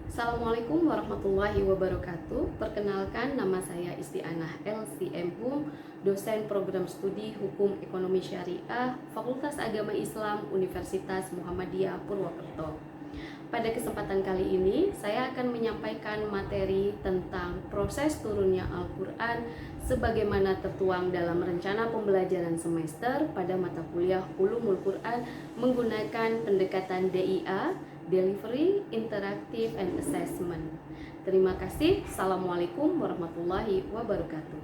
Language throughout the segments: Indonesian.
Assalamualaikum warahmatullahi wabarakatuh. Perkenalkan, nama saya Istianah LCM Hum, dosen program studi Hukum Ekonomi Syariah, Fakultas Agama Islam Universitas Muhammadiyah Purwokerto. Pada kesempatan kali ini, saya akan menyampaikan materi tentang proses turunnya Al-Quran sebagaimana tertuang dalam rencana pembelajaran semester pada mata kuliah Ulumul Quran menggunakan pendekatan DIA, Delivery, Interactive, and Assessment. Terima kasih. Assalamualaikum warahmatullahi wabarakatuh.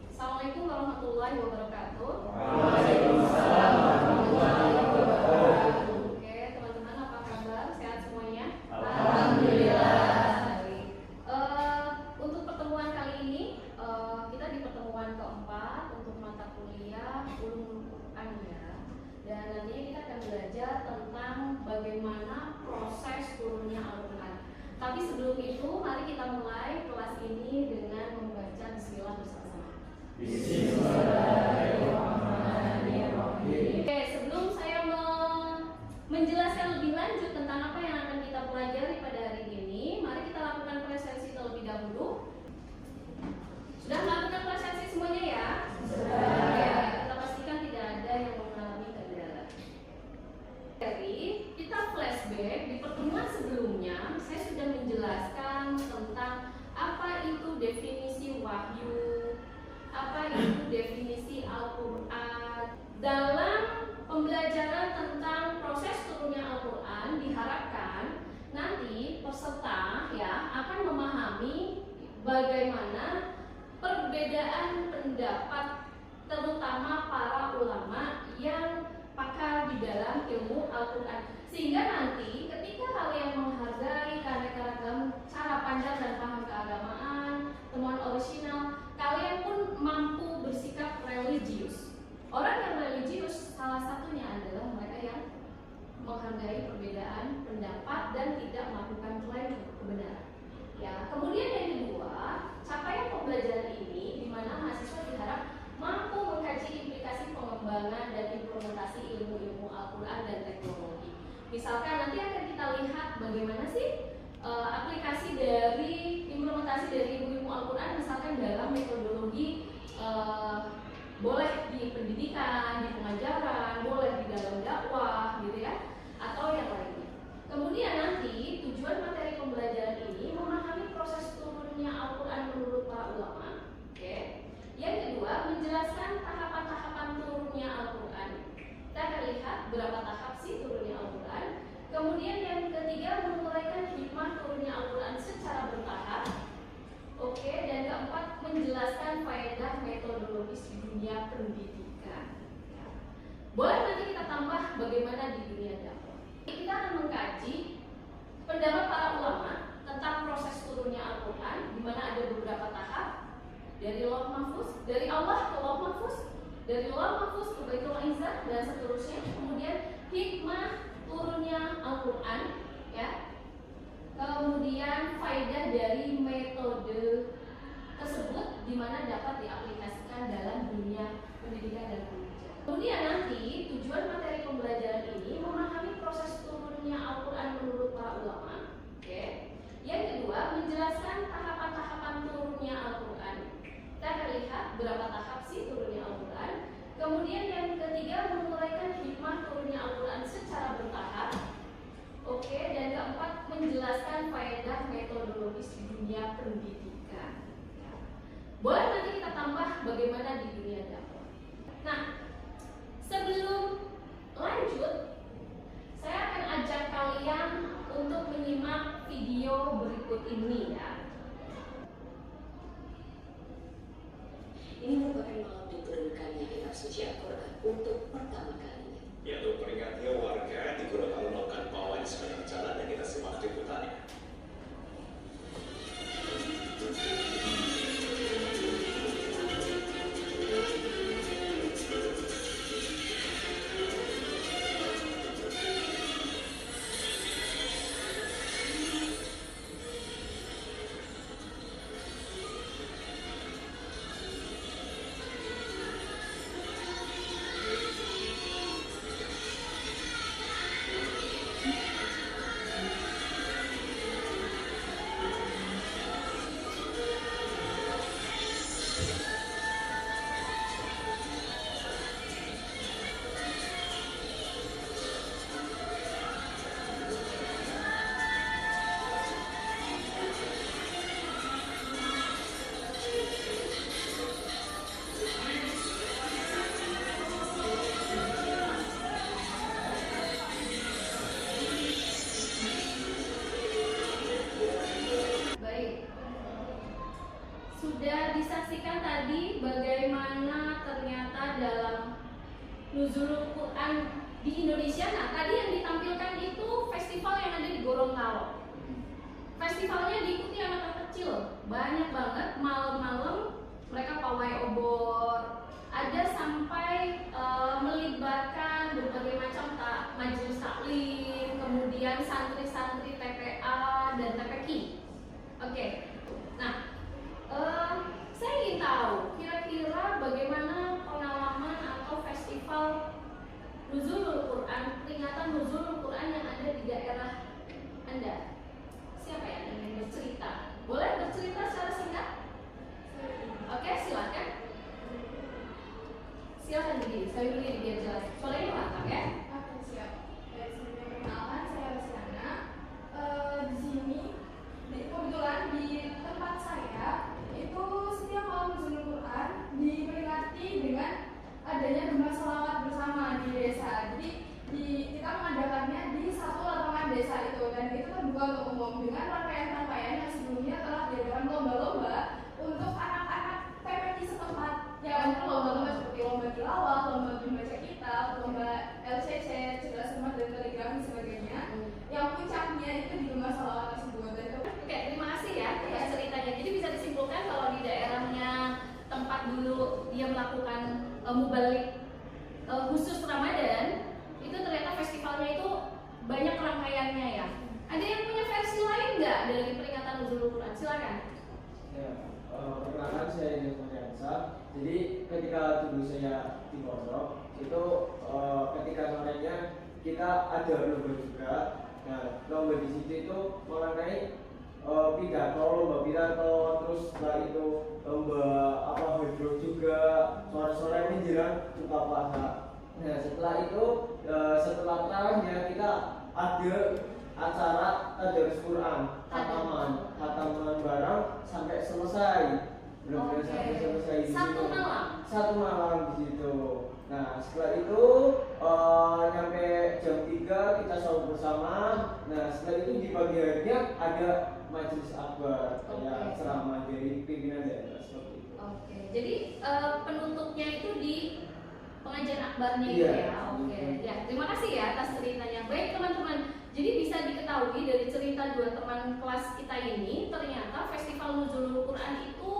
Assalamualaikum warahmatullahi wabarakatuh. Waalaikumsalam warahmatullahi wabarakatuh. Oke, teman-teman, apa kabar? Sehat semuanya? Alhamdulillah. Baik. Untuk pertemuan kali ini, kita di pertemuan keempat untuk mata kuliah Ulumul Quran ya. Dan nantinya kita akan belajar tentang bagaimana proses turunnya Al-Quran. Tapi sebelum itu, mari kita mulai kelas ini dengan membaca Bismillah bersama-sama. Bismillahirrahmanirrahim. Oke, sebelum saya menjelaskan lebih lanjut tentang apa yang akan kita pelajari pada hari ini, mari kita lakukan presensi terlebih dahulu. Sudah melakukan presensi semuanya ya? Sudah. Ya, kita pastikan tidak ada yang mengalami kendala. Jadi, kita flashback di pertemuan sebelumnya, saya sudah menjelaskan tentang apa itu definisi wahyu, apa itu definisi Al-Quran. Dalam pembelajaran tentang proses turunnya Al-Quran, diharapkan nanti peserta ya akan memahami bagaimana perbedaan pendapat terutama para ulama yang pakar di dalam ilmu Al-Quran, sehingga nanti ketika kalian menghargai keanekaragaman cara pandang dan paham keagamaan, temuan orisinal, kalian pun mampu bersikap religius. Orang yang religius salah satunya adalah mereka yang menghargai perbedaan pendapat dan tidak melakukan klaim kebenaran. Ya, kemudian yang kedua, capaian pembelajaran ini di mana mahasiswa diharap mampu mengkaji implikasi pengembangan dan implementasi ilmu-ilmu Al-Quran dan teknologi. Misalkan nanti akan kita lihat bagaimana sih aplikasi dari implementasi dari ilmu-ilmu Al-Quran, misalkan dalam metodologi boleh di pendidikan, di pengajaran, boleh di dalam dakwah gitu ya, atau yang lainnya. Kemudian nanti tujuan materi pembelajaran ini memahami proses turunnya Al-Quran menurut para ulama. Oke. Yang kedua, menjelaskan tahapan-tahapan turunnya Al-Quran. Kita akan lihat berapa tahap sih turunnya Al-Quran. Kemudian yang ketiga, menguraikan hikmah turunnya Al-Quran secara bertahap. Oke, dan keempat, menjelaskan faedah metodologis di dunia pendidikan. Boleh nanti kita tambah bagaimana di dunia dakwah. Kita akan mengkaji pendapat para ulama tentang proses turunnya Al-Quran, di mana ada beberapa tahap. Dari Lauh Mahfuz, dari Allah ke Lauh Mahfuz, dari Lauh Mahfuz ke Baitul Izzah dan seterusnya. Kemudian hikmah turunnya Al-Quran, ya. Kemudian faedah dari metode tersebut di mana dapat diaplikasikan dalam dunia pendidikan dan pengajaran. Kemudian nanti tujuan materi pembelajaran ini memahami proses turunnya Al-Quran menurut para ulama. Oke. Yang kedua, menjelaskan tahapan-tahapan turunnya Al-Quran. Kita akan lihat berapa tahap sih turunnya Al-Quran. Kemudian yang ketiga, menguraikan hikmah turunnya Al-Quran secara bertahap. Oke, dan keempat, menjelaskan faedah metodologis di dunia pendidikan. Boleh nanti kita tambah bagaimana di dunia dakwah. Nah, sebelum lanjut, saya akan ajak kalian untuk menyimak video berikut ini ya. Ini merupakan malam diturunkannya kitab suci Al-Quran untuk pertama kalinya. Ya, untuk peringatnya warga di Gorontalo melakukan pawai di sepanjang jalan dan kita simak liputannya. Nuzulul Quran di Indonesia. Nah, tadi yang ditampilkan itu festival yang ada di Gorontalo. Festivalnya diikuti anak-anak kecil, banyak banget. Malam-malam mereka pawai obor, ada sampai melibatkan berbagai macam majelis taklim, kemudian santri-santri TPA dan TPQ. Oke, nah saya ingin tahu kira-kira bagaimana pengalaman atau festival Nuzulul Quran, peringatan Nuzulul Quran yang ada di daerah Anda. Siapa yang ingin bercerita? Boleh bercerita secara singkat? Oke, silakan. Silakan diri, saya berdiri biar jelas. Soalnya mantap ya. Oke, siap. Baik, sebelumnya perkenalan, saya Rosiana. Di sini, kebetulan di tempat saya itu setiap malam Nuzulul Quran diperingati dengan adanya gema sholawat bersama di desa. Jadi kita mengadakannya di satu lapangan desa itu, dan itu terbuka untuk umum dengan rangkaian-rangkaian yang sebelumnya telah diadakan lomba-lomba untuk anak-anak PPT setempat, yang lomba-lomba seperti lomba tilawah, lomba membaca kitab, lomba LCC, cerdas cermat dan kaligrafi sebagainya. Yang puncaknya itu di gema sholawat tersebut. Oke, terima kasih ya atas ceritanya. Jadi bisa disimpulkan kalau di daerahnya tempat dulu dia melakukan mubalik khusus Ramadan, itu ternyata festivalnya itu banyak rangkaiannya ya. Ada yang punya versi lain nggak dari peringatan Nuzulul Quran? Silakan. Ya, perkenalkan saya Yunus Mariansa. Jadi ketika dulu saya di pondok itu ketika sorenya kita ada lomba juga. Nah, lomba di situ itu mengenai lomba pidato, terus setelah itu lomba hydro juga, sore-sore menjelang buka puasa. Nah, setelah itu setelah tarawihnya kita ada acara tadarus Quran, khataman bareng sampai selesai. Benar-benar sampai selesai di situ. Satu malam di situ. Nah, setelah itu nyampe jam 3 kita sahur bersama. Nah, setelah itu di pagi harinya ada majelis akbar, kayak ceramah dari pimpinan daerah seperti itu. Oke, jadi penutupnya itu di pengajian akbarnya itu Iya. ya. Oke, ya terima kasih ya atas ceritanya. Baik teman-teman, jadi bisa diketahui dari cerita dua teman kelas kita ini, ternyata festival Nuzulul Quran itu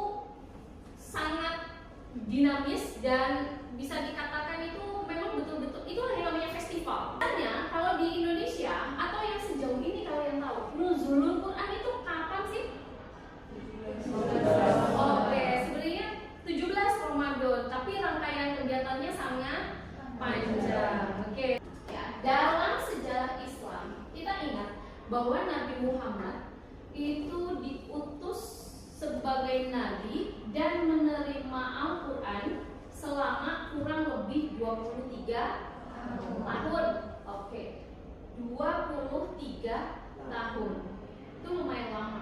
sangat dinamis dan bisa dikatakan itu memang betul-betul itu yang namanya festival. Sebenarnya kalau di Indonesia atau yang sejauh ini kalian tahu, Nuzulul Quran itu kapan sih? Oke, sebenarnya 17 Ramadan, tapi rangkaian kegiatannya sangat panjang. Oke. Ya, dalam sejarah Islam kita ingat bahwa Nabi Muhammad itu diutus sebagai nabi dan menerima Al-Quran selama kurang lebih 23 tahun. Oke. 23 tahun. Itu lumayan lama.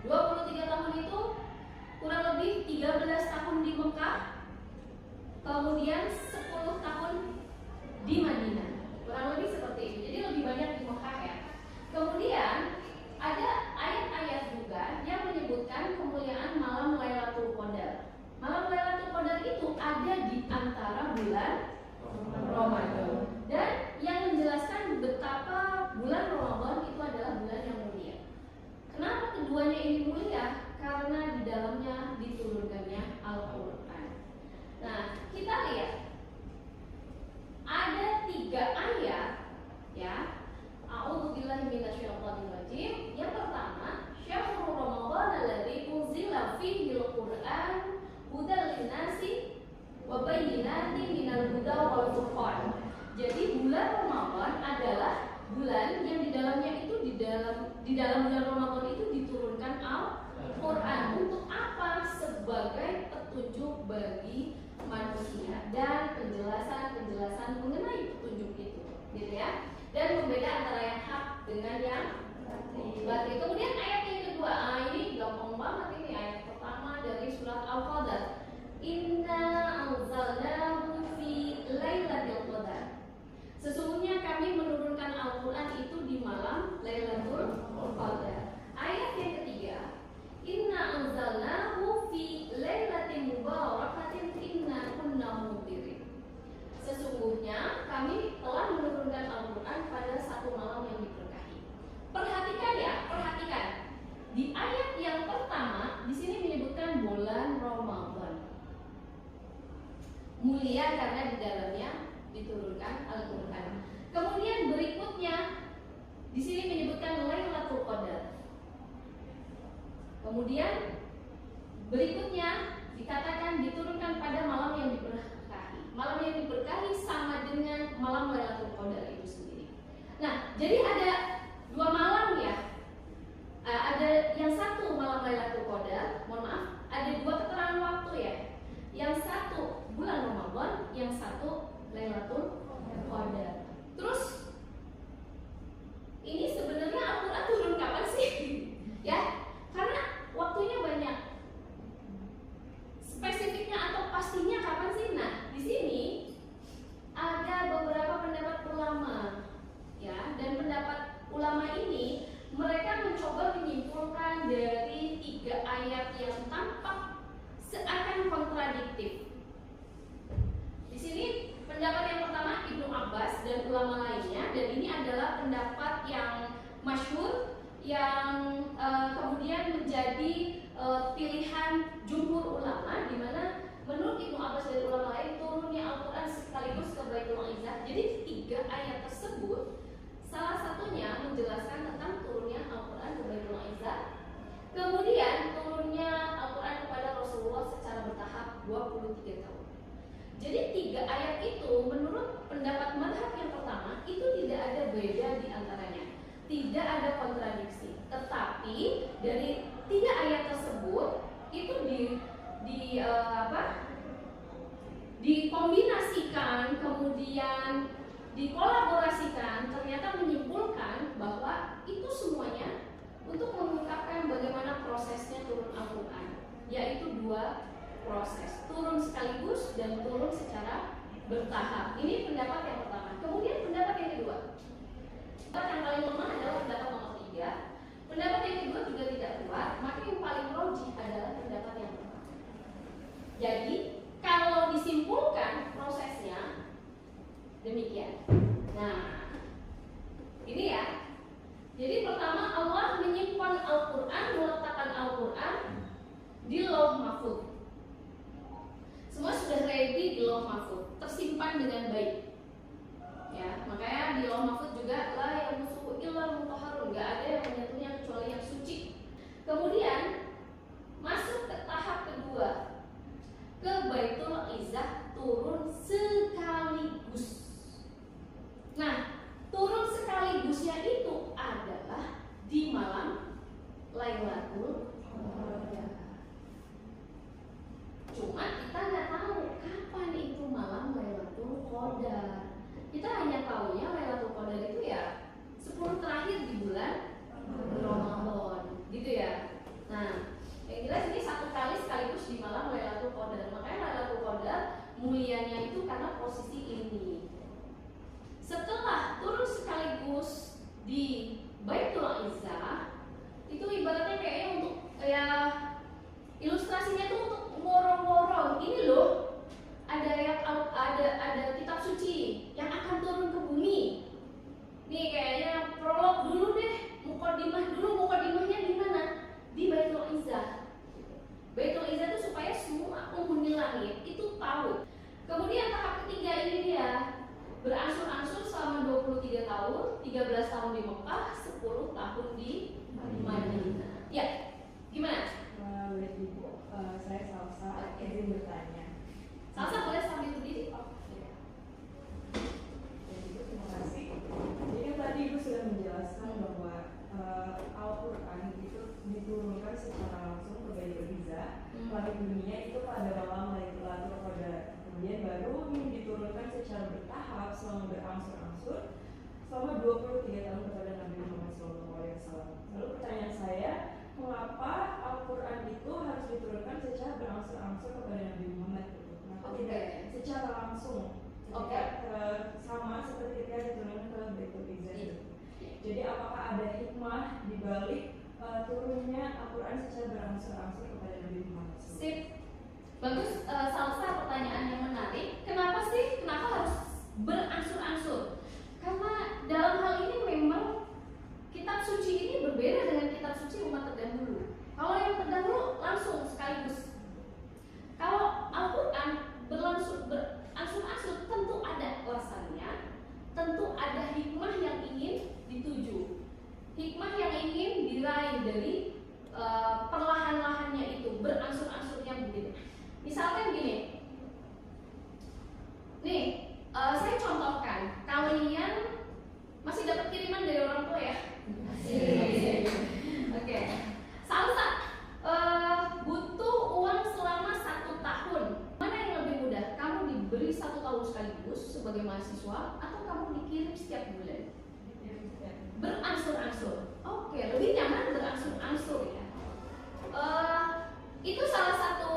23 tahun itu kurang lebih 13 tahun di Mekah, kemudian 10 tahun di Madinah. Kurang lebih seperti itu. Jadi lebih banyak di Mekah ya. Kemudian ada ayat-ayat juga yang menyebutkan kemuliaan malam Lailatul Qadar. Malam Lailatul Qadar itu ada di antara bulan Ramadan, dan yang menjelaskan betapa bulan Ramadan itu adalah bulan yang mulia. Kenapa keduanya ini mulia? Karena di dalamnya diturunkannya Al-Quran. Nah, kita lihat ada 3 ayat ya. A'udzubillahi minasyaitonirrajim. Yang pertama, Syahrul Ramadan alladzi unzila fihi al-Qur'an hudal linnasi wa bayyinatin minal huda wal furqan. Jadi bulan Ramadan adalah bulan yang di dalamnya itu di dalam bulan Ramadan itu diturunkan Al-Quran. Untuk apa? Sebagai petunjuk bagi manusia dan penjelasan mengenai petunjuk itu, gitu ya. Dan membeda antara yang hak dengan yang batil. Kemudian ayat yang kedua, ini gampang banget ini. Ayat pertama dari surat Al-Qadar. Inna anzalnahu fi lailatul qadar. Sesungguhnya kami menurunkan Al-Quran itu di malam Lailatul Qadar. Ayat yang ketiga, Inna anzalnahu fi lailatin mubarakatin inna kunna mundirin. Sesungguhnya mulia karena di dalamnya diturunkan Al-Quran. Kemudian berikutnya di sini menyebutkan Lailatul Qadar. Kemudian berikutnya dikatakan diturunkan pada malam yang diberkahi. Malam yang diberkahi sama dengan malam Lailatul Qadar itu sendiri. Nah, jadi ada dua malam ya. Ada yang satu malam Lailatul Qadar, mohon maaf, ada dua keterangan waktu ya. Yang satu bulan Ramadan, yang satu Lailatul Qadar. Terus ini sebenarnya Al-Quran turun kapan sih? Ya, karena waktunya banyak. Spesifiknya atau pastinya kapan sih? Nah, di sini ada beberapa pendapat ulama, ya, dan pendapat ulama ini mereka mencoba menyimpulkan dari 3 ayat yang tampak seakan kontradiktif. Di sini pendapat yang pertama Ibnu Abbas dan ulama lainnya, dan ini adalah pendapat yang masyhur yang kemudian menjadi pilihan jumhur ulama, di mana menurut Ibnu Abbas dan ulama lain turunnya Al-Quran sekaligus ke Baitul Izzah. Jadi 3 ayat tersebut salah satunya menjelaskan tentang turunnya Al-Quran ke Baitul Izzah, kemudian turunnya Al-Quran kepada Rasulullah secara bertahap 23 tahun. Jadi 3 ayat itu menurut pendapat mazhab yang pertama itu tidak ada beda di antaranya, tidak ada kontradiksi. Tetapi dari 3 ayat tersebut itu dikombinasikan, kemudian dikolaborasikan, ternyata menyimpulkan bahwa itu semuanya untuk mengungkapkan bagaimana prosesnya turun Al-Quran, yaitu 2 proses, turun sekaligus dan turun secara bertahap. Ini pendapat yang pertama. Kemudian pendapat yang kedua, pendapat yang paling lemah adalah pendapat nomor 3. Pendapat yang kedua juga tidak kuat, maka yang paling rojih adalah pendapat yang pertama. Jadi kalau disimpulkan prosesnya demikian. Nah, ini ya. Jadi pertama Allah menyimpan Al-Quran, meletakkan Al-Quran di Lauh Mahfuz. Semua sudah ready di Lauh Mahfuz, tersimpan dengan baik. Ya, makanya di Lauh Mahfuz juga la yamassuhu illa mutahharun, enggak ada yang menyentuhnya kecuali yang suci. Kemudian masuk ke tahap kedua, ke Baitul Izzah, turun sekaligus. Nah, turun sekaligusnya itu adalah di malam Lailatul Qadar. Cuma kita nggak tahu kapan itu malam Lailatul Qadar. Kita hanya tahunya Lailatul Qadar itu ya 10 terakhir di bulan Ramadan, gitu ya. Nah, yang jelas ini satu kali sekaligus di malam Lailatul Qadar. Makanya Lailatul Qadar mulianya itu karena posisi ini. Setelah turun sekaligus di Baitul Izzah, itu ibaratnya kayaknya untuk ya ilustrasinya tuh untuk ngorong-ngorong. Ini loh, ada kitab suci yang akan turun ke bumi. Nih kayaknya prolog dulu deh, mukadimah dulu. Mukadimahnya di mana? Di Baitul Izzah. Baitul Izzah itu supaya semua penghuni langit itu tahu. Kemudian tahap ketiga ini dia berangsur-angsur selama 23 tahun, 13 tahun di Mekah, 10 tahun di Madinah. Ya, gimana? Baik Ibu, saya Salsa, izin bertanya. Salsa boleh sambil berdiri? Ibu, terima kasih. Jadi tadi Ibu sudah menjelaskan bahwa Al-Quran itu diturunkan secara langsung ke Baitul Izzah, langit dunia itu pada malam Lailatul Qadar. Kemudian baru diturunkan secara bertahap selama berangsur-angsur selama 23 tahun kepada Nabi Muhammad SAW. Lalu pertanyaan saya, mengapa Al-Quran itu harus diturunkan secara berangsur-angsur kepada Nabi Muhammad? Kenapa tidak secara langsung? Sama seperti ketika diturunkan ke Baitul Izzah. Jadi apakah ada hikmah di balik turunnya Al-Quran secara berangsur-angsur kepada Nabi Muhammad SAW? Sip. Bagus, Salsa pertanyaan yang menarik. Kenapa harus berangsur-angsur? Karena dalam hal ini memang kitab suci ini berbeda dengan kitab suci umat terdahulu. Kalau yang terdahulu langsung sekaligus. Kalau Al-Quran Oke, lebih nyaman berangsur-angsur ya. Itu salah satu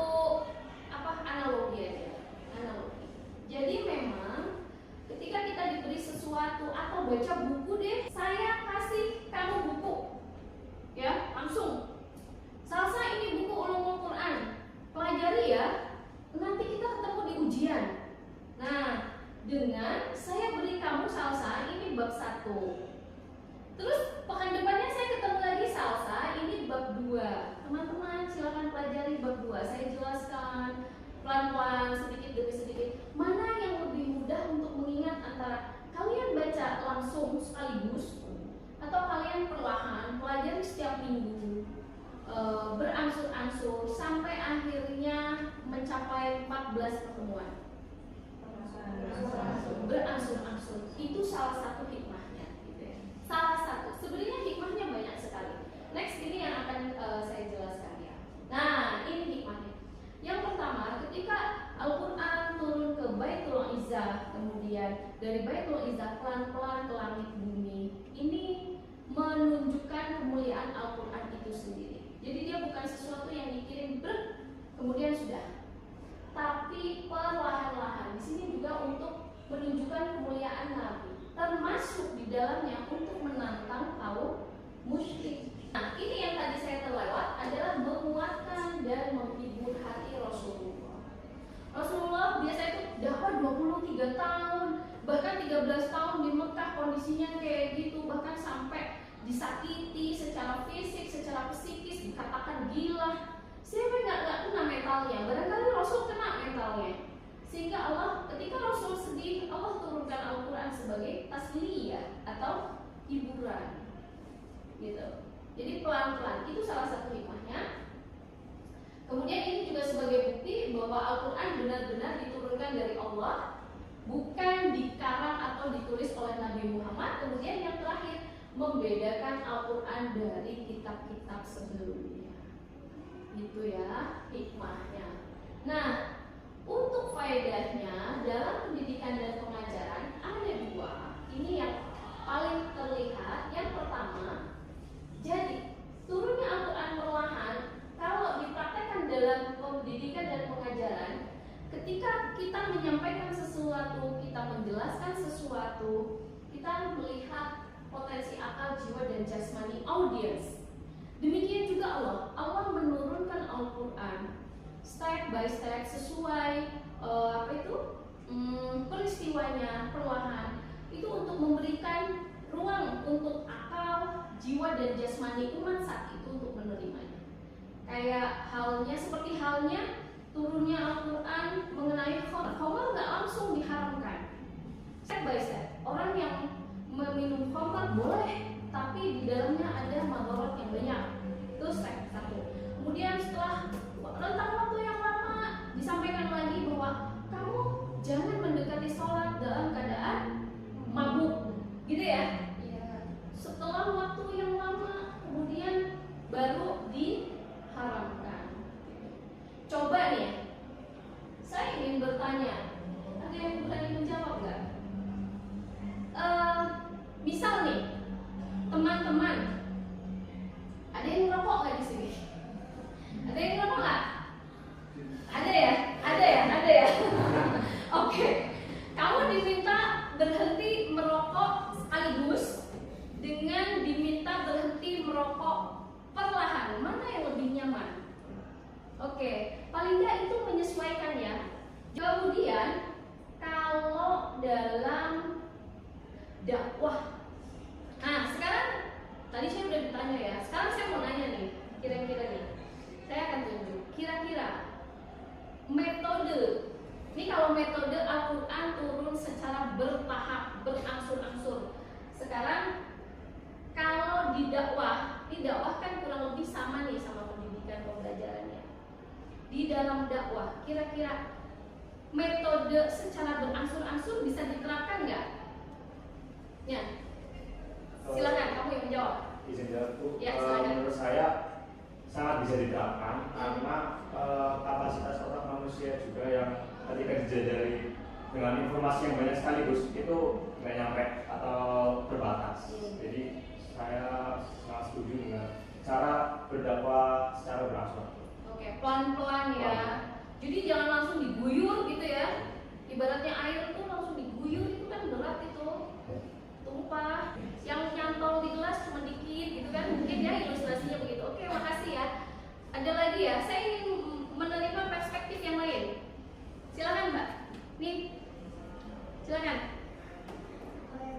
analogi aja. Analogi. Jadi memang ketika kita diberi sesuatu atau baca buku deh, saya kasih kamu buku, ya langsung. Salsa ini buku Ulumul Quran, pelajari ya. Nanti kita ketemu di ujian. Nah, dengan saya beri kamu Salsa ini bab 1. Terus pekan depannya saya ketemu lagi Salsa ini bab 2. Teman-teman silakan pelajari bab 2. Saya jelaskan pelan-pelan sedikit demi sedikit mana yang lebih mudah untuk mengingat antara kalian baca langsung sekaligus atau kalian perlahan pelajari setiap minggu, berangsur-angsur sampai akhirnya mencapai 14 pertemuan. Berangsur-angsur itu salah satu hikmahnya gitu ya. Salah satu, sebenarnya hikmahnya banyak sekali. Next ini yang akan saya jelaskan ya. Nah, ini hikmahnya. Yang pertama, ketika Al-Quran turun ke Baitul Izzah, kemudian dari Baitul Izzah pelan-pelan ke langit bumi, ini menunjukkan kemuliaan Al-Quran itu sendiri. Jadi dia bukan sesuatu yang dikirim kemudian sudah, tapi perlahan-lahan. Di sini juga untuk menunjukkan kemuliaan Nabi, termasuk di dalamnya untuk menantang kaum musyrik. Nah, ini yang tadi saya terlewat adalah menguatkan dan menghibur hati Rasulullah. Rasulullah biasa itu dakwah 23 tahun, bahkan 13 tahun di Mekah kondisinya kayak gitu, bahkan sampai disakiti secara fisik, secara psikis, dikatakan gila. Siapa yang nggak kena mentalnya? Barangkali Rasul kena mentalnya. Sehingga Allah, ketika Rasul sedih, Allah turunkan Al-Quran sebagai tasliyah atau hiburan, gitu. Jadi pelan-pelan, itu salah satu hikmahnya. Kemudian ini juga sebagai bukti bahwa Al-Quran benar-benar diturunkan dari Allah, bukan dikarang atau ditulis oleh Nabi Muhammad. Kemudian yang terakhir, membedakan Al-Quran dari kitab-kitab sebelumnya. Itu ya hikmahnya. Nah, untuk faedahnya dalam pendidikan dan pengajaran ada 2. Ini yang paling terlihat. Yang pertama, jadi turunnya Al-Quran perlahan kalau dipraktekkan dalam pendidikan dan pengajaran, ketika kita menyampaikan sesuatu, kita menjelaskan sesuatu, kita melihat potensi akal, jiwa, dan jasmani audiens. Demikian juga Allah menurunkan Al-Quran step by step sesuai peristiwanya perlahan. Itu untuk memberikan ruang untuk akal, jiwa, dan jasmani umat saat itu untuk menerimanya. Kayak seperti halnya turunnya Al-Quran mengenai khamar nggak langsung diharamkan. Step by step, orang yang meminum khamar boleh, tapi di dalamnya ada madharat yang banyak. Itu step 1. Kemudian setelah rentang waktu yang lama disampaikan lagi bahwa kamu jangan mendekati sholat dalam keadaan mabuk, gitu ya. Setelah waktu yang lama kemudian baru diharamkan. Coba nih, saya ingin bertanya, ada yang berani menjawab nggak? Misal nih, teman-teman, ada yang ngerokok nggak di sini? Ada yang ngerokok nggak? Ada ya? Oke, kamu diminta berhenti merokok sekaligus dengan diminta berhenti merokok perlahan. Mana yang lebih nyaman? Oke, paling nggak itu menyesuaikan ya. Kemudian kalau dalam dakwah, nah sekarang tadi saya udah ditanya ya. Sekarang saya mau nanya nih, kira-kira nih, saya akan tunjuk. Kira-kira metode, ini kalau metode Al-Quran turun secara bertahap, berangsur-angsur. Sekarang kalau di dakwah kan kurang lebih sama nih sama pendidikan pembelajarannya. Di dalam dakwah, kira-kira metode secara berangsur-angsur bisa diterapkan nggak? Ya, silakan kamu yang menjawab. Izin jawab Bu. Ya, menurut saya sangat bisa diterapkan karena kapasitas otak manusia juga yang ketika dijajari dengan informasi yang banyak sekaligus itu nggak nyampe atau terbatas. Jadi saya sangat setuju dengan cara berdakwah secara berakhlak. Oke, pelan-pelan ya. Jadi jangan langsung diguyur gitu ya. Ibaratnya air itu langsung diguyur itu kan berat itu. Tumpah. Yang nyantol di gelas cuma dikit gitu kan. Mungkin ya ilustrasinya begitu. Oke, makasih ya. Ada lagi ya. Saya ingin menerima perspektif yang lain. Silakan Mbak. Nih. Silakan.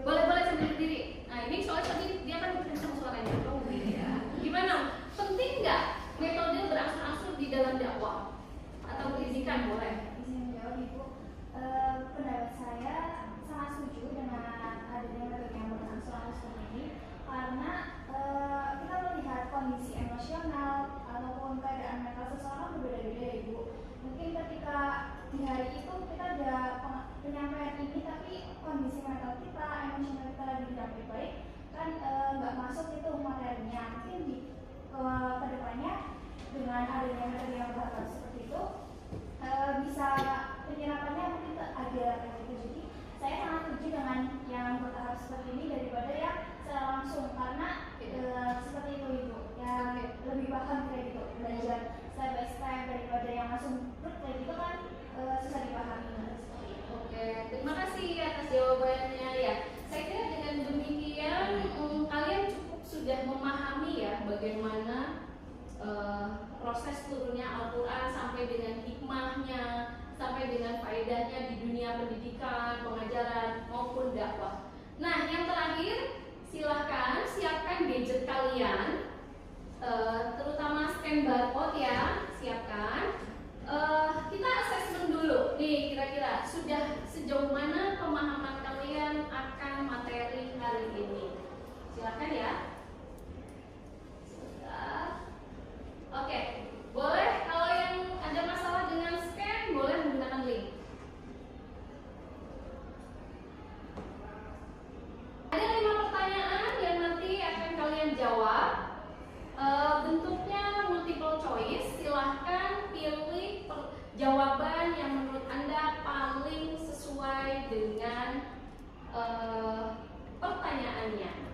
Boleh sambil berdiri. Nah ini soalnya tadi dia kan kencang suaranya. Oh ya. Gimana? Penting nggak metode berangsur-angsur di dalam dakwah? Atau berizikan boleh? Izin menjawab Ibu. Pendapat saya sangat setuju dengan adanya metode yang berangsur-angsur seperti ini karena kita melihat kondisi emosional ataupun keadaan mental seseorang berbeda-beda ya Ibu. Mungkin ketika di hari itu kita ada penyampaian ini tapi kondisi mental kita, emosional kita lagi tidak baik-baik kan nggak masuk itu materinya. Mungkin di kedepannya dengan adanya materi yang bertahap seperti itu bisa penyerapannya mungkin ada gitu. Jadi saya sangat setuju dengan yang bertahap seperti ini daripada yang secara langsung karena seperti itu Ibu yang lebih paham kayak gitu belajar step by step daripada yang langsung kayak gitu kan susah dipahami. Oke, terima kasih atas jawabannya ya. Saya kira dengan demikian kalian cukup sudah memahami ya bagaimana proses turunnya Al-Quran sampai dengan hikmahnya, sampai dengan faedahnya di dunia pendidikan, pengajaran maupun dakwah. Nah, yang terakhir silahkan siapkan gadget kalian, terutama scan barcode ya, siapkan. Kita asesmen dulu nih, kira-kira sudah sejauh mana pemahaman kalian akan materi hari ini. Silakan ya. Oke, boleh kalau yang ada masalah dengan scan boleh menggunakan link. Ada 5 pertanyaan yang nanti akan kalian jawab. Bentuknya multiple choice. Silahkan pilih jawaban yang menurut Anda paling sesuai dengan pertanyaannya.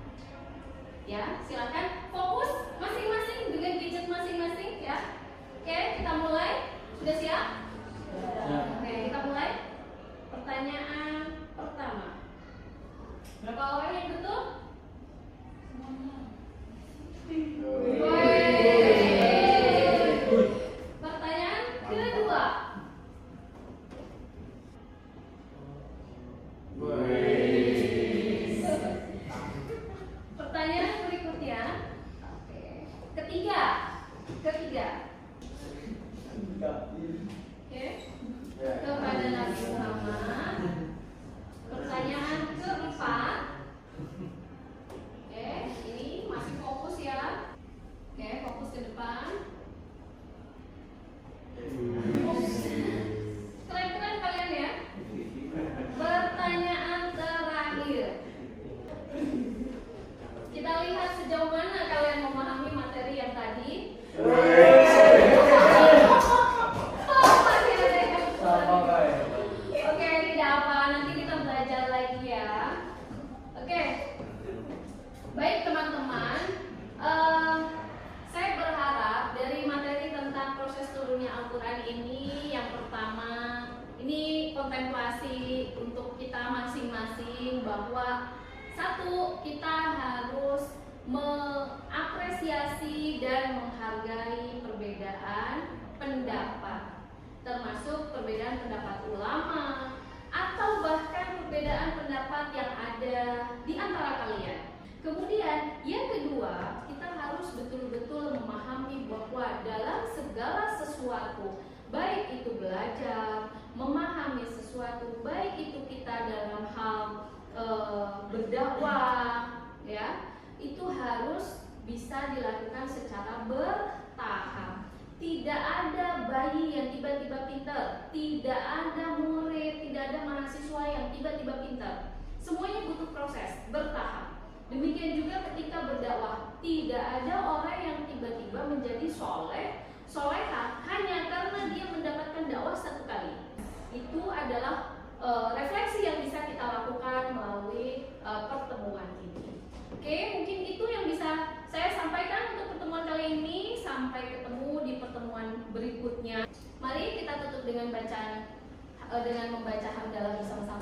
Ya, silakan fokus masing-masing dengan gadget masing-masing ya. Oke, kita mulai. Sudah siap? Oke, kita mulai. Pertanyaan pertama. Berapa orang yang betul? Pertanyaan kedua. Pertanyaan berikutnya. Oke. Ketiga. Oke. Kepada Nabi Muhammad. Pertanyaan keempat. Oke, ini masih fokus ya. Oke, fokus ke depan. Keren-keren kalian ya. Pertanyaan terakhir. Kita lihat sejauh mana kalian memahami materi yang tadi. Oke, tidak apa. Nanti kita belajar lagi ya. Oke. Baik teman-teman. Saya berharap dari materi tentang proses turunnya Al-Quran ini, yang pertama ini kontemplasi untuk kita masing-masing bahwa satu, kita harus mengapresiasi dan menghargai perbedaan pendapat, termasuk perbedaan pendapat ulama atau bahkan perbedaan pendapat yang ada di antara kalian. Kemudian yang kedua, kita harus betul-betul memahami bahwa dalam segala sesuatu, baik itu belajar, memahami sesuatu, baik itu kita dalam hal berdakwah, ya, itu harus bisa dilakukan secara bertahap. Tidak ada bayi yang tiba-tiba pintar, tidak ada murid, tidak ada mahasiswa yang tiba-tiba pintar. Semuanya butuh proses bertahap. Demikian juga ketika berdakwah, tidak ada orang yang tiba-tiba menjadi soleha hanya karena dia mendapatkan dakwah satu kali. Itu adalah refleksi yang bisa kita lakukan melalui pertemuan ini. Oke, mungkin itu yang membaca hamdalah bersama-sama